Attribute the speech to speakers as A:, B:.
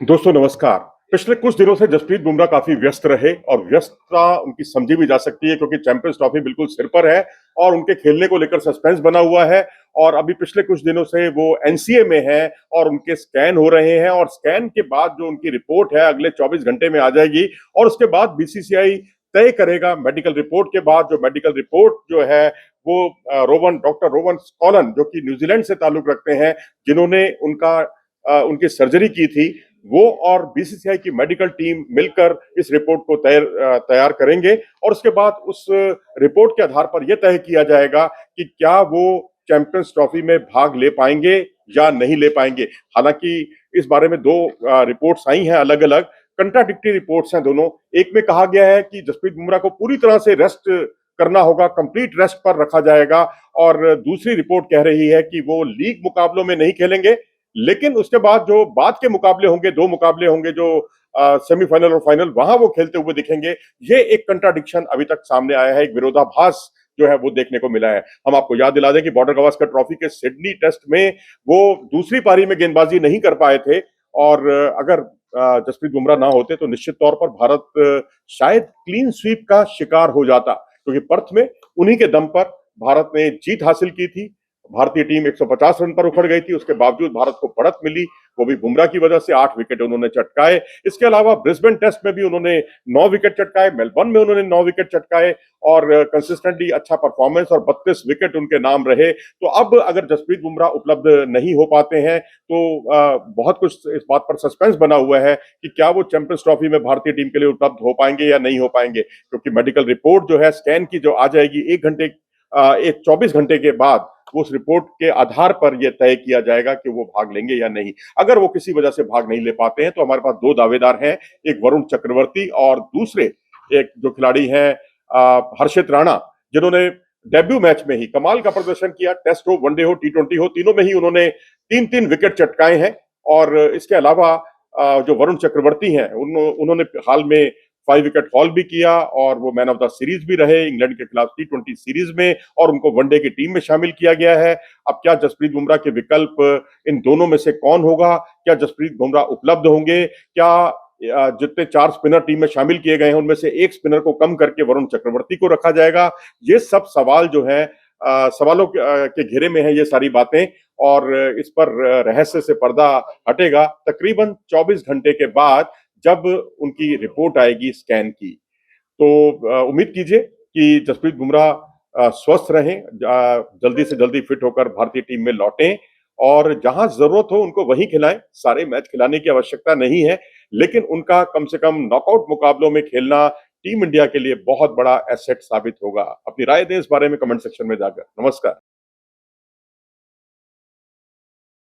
A: दोस्तों नमस्कार। पिछले कुछ दिनों से जसप्रीत बुमराह काफ़ी व्यस्त रहे और व्यस्तता उनकी समझी भी जा सकती है क्योंकि चैंपियंस ट्रॉफी बिल्कुल सिर पर है और उनके खेलने को लेकर सस्पेंस बना हुआ है और अभी पिछले कुछ दिनों से वो एनसीए में हैं और उनके स्कैन हो रहे हैं और स्कैन के बाद जो उनकी रिपोर्ट है अगले 24 घंटे में आ जाएगी और उसके बाद बीसीसीआई तय करेगा मेडिकल रिपोर्ट के बाद जो मेडिकल रिपोर्ट जो है वो डॉक्टर रोवन स्कॉलन जो कि न्यूजीलैंड से ताल्लुक रखते हैं, जिन्होंने उनकी सर्जरी की थी, वो और बीसीसीआई की मेडिकल टीम मिलकर इस रिपोर्ट को तैयार करेंगे और उसके बाद उस रिपोर्ट के आधार पर यह तय किया जाएगा कि क्या वो चैंपियंस ट्रॉफी में भाग ले पाएंगे या नहीं ले पाएंगे। हालांकि इस बारे में दो रिपोर्ट्स आई हैं, अलग अलग कंट्राडिक्टरी रिपोर्ट्स हैं दोनों। एक में कहा गया है कि जसप्रीत बुमराह को पूरी तरह से रेस्ट करना होगा, कंप्लीट रेस्ट पर रखा जाएगा और दूसरी रिपोर्ट कह रही है कि वो लीग मुकाबलों में नहीं खेलेंगे, लेकिन उसके बाद जो बाद के मुकाबले होंगे, दो मुकाबले होंगे जो सेमीफाइनल और फाइनल, वहां वो खेलते हुए दिखेंगे। ये एक कंट्राडिक्शन अभी तक सामने आया है, एक विरोधाभास जो है वो देखने को मिला है। हम आपको याद दिला दें कि बॉर्डर गावस्कर ट्रॉफी के सिडनी टेस्ट में वो दूसरी पारी में गेंदबाजी नहीं कर पाए थे और अगर जसप्रीत बुमराह ना होते तो निश्चित तौर पर भारत शायद क्लीन स्वीप का शिकार हो जाता, क्योंकि पर्थ में उन्हीं के दम पर भारत ने जीत हासिल की थी। भारतीय टीम 150 रन पर उखड़ गई थी, उसके बावजूद भारत को बढ़त मिली, वो भी बुमराह की वजह से 8 विकेट उन्होंने चटकाए। इसके अलावा ब्रिस्बेन टेस्ट में भी उन्होंने 9 विकेट चटकाए, मेलबर्न में उन्होंने 9 विकेट चटकाए और कंसिस्टेंटली अच्छा परफॉर्मेंस और 32 विकेट उनके नाम रहे। तो अब अगर जसप्रीत बुमराह उपलब्ध नहीं हो पाते हैं तो बहुत कुछ इस बात पर सस्पेंस बना हुआ है कि क्या वो चैंपियंस ट्रॉफी में भारतीय टीम के लिए उपलब्ध हो पाएंगे या नहीं हो पाएंगे, क्योंकि मेडिकल रिपोर्ट जो है स्कैन की जो आ जाएगी एक 24 घंटे के बाद, वो उस रिपोर्ट के आधार पर यह तय किया जाएगा कि वो भाग लेंगे या नहीं। अगर वो किसी वजह से भाग नहीं ले पाते हैं तो हमारे पास दो दावेदार हैं, एक वरुण चक्रवर्ती और दूसरे एक जो खिलाड़ी हैं हर्षित राणा, जिन्होंने डेब्यू मैच में ही कमाल का प्रदर्शन किया। टेस्ट हो, वनडे हो, टी20 हो, तीनों में ही उन्होंने 3-3 विकेट चटकाए हैं। और इसके अलावा जो वरुण चक्रवर्ती हैं उन्होंने हाल में 5 विकेट हॉल भी किया और वो मैन ऑफ द सीरीज भी रहे इंग्लैंड के खिलाफ टी20 सीरीज में और उनको वनडे की टीम में शामिल किया गया है। अब क्या जसप्रीत बुमराह के विकल्प इन दोनों में से कौन होगा? क्या जसप्रीत बुमराह उपलब्ध होंगे? क्या जितने 4 स्पिनर टीम में शामिल किए गए हैं उनमें से एक स्पिनर को कम करके वरुण चक्रवर्ती को रखा जाएगा? ये सब सवाल जो है सवालों के घेरे में है ये सारी बातें और इस पर रहस्य से पर्दा हटेगा तकरीबन 24 घंटे के बाद, जब उनकी रिपोर्ट आएगी स्कैन की। तो उम्मीद कीजिए कि जसप्रीत बुमराह स्वस्थ रहें, जल्दी से जल्दी फिट होकर भारतीय टीम में लौटें और जहां जरूरत हो उनको वहीं खिलाएं। सारे मैच खिलाने की आवश्यकता नहीं है, लेकिन उनका कम से कम नॉकआउट मुकाबलों में खेलना टीम इंडिया के लिए बहुत बड़ा एसेट साबित होगा। अपनी राय दें इस बारे में कमेंट सेक्शन में जाकर। नमस्कार।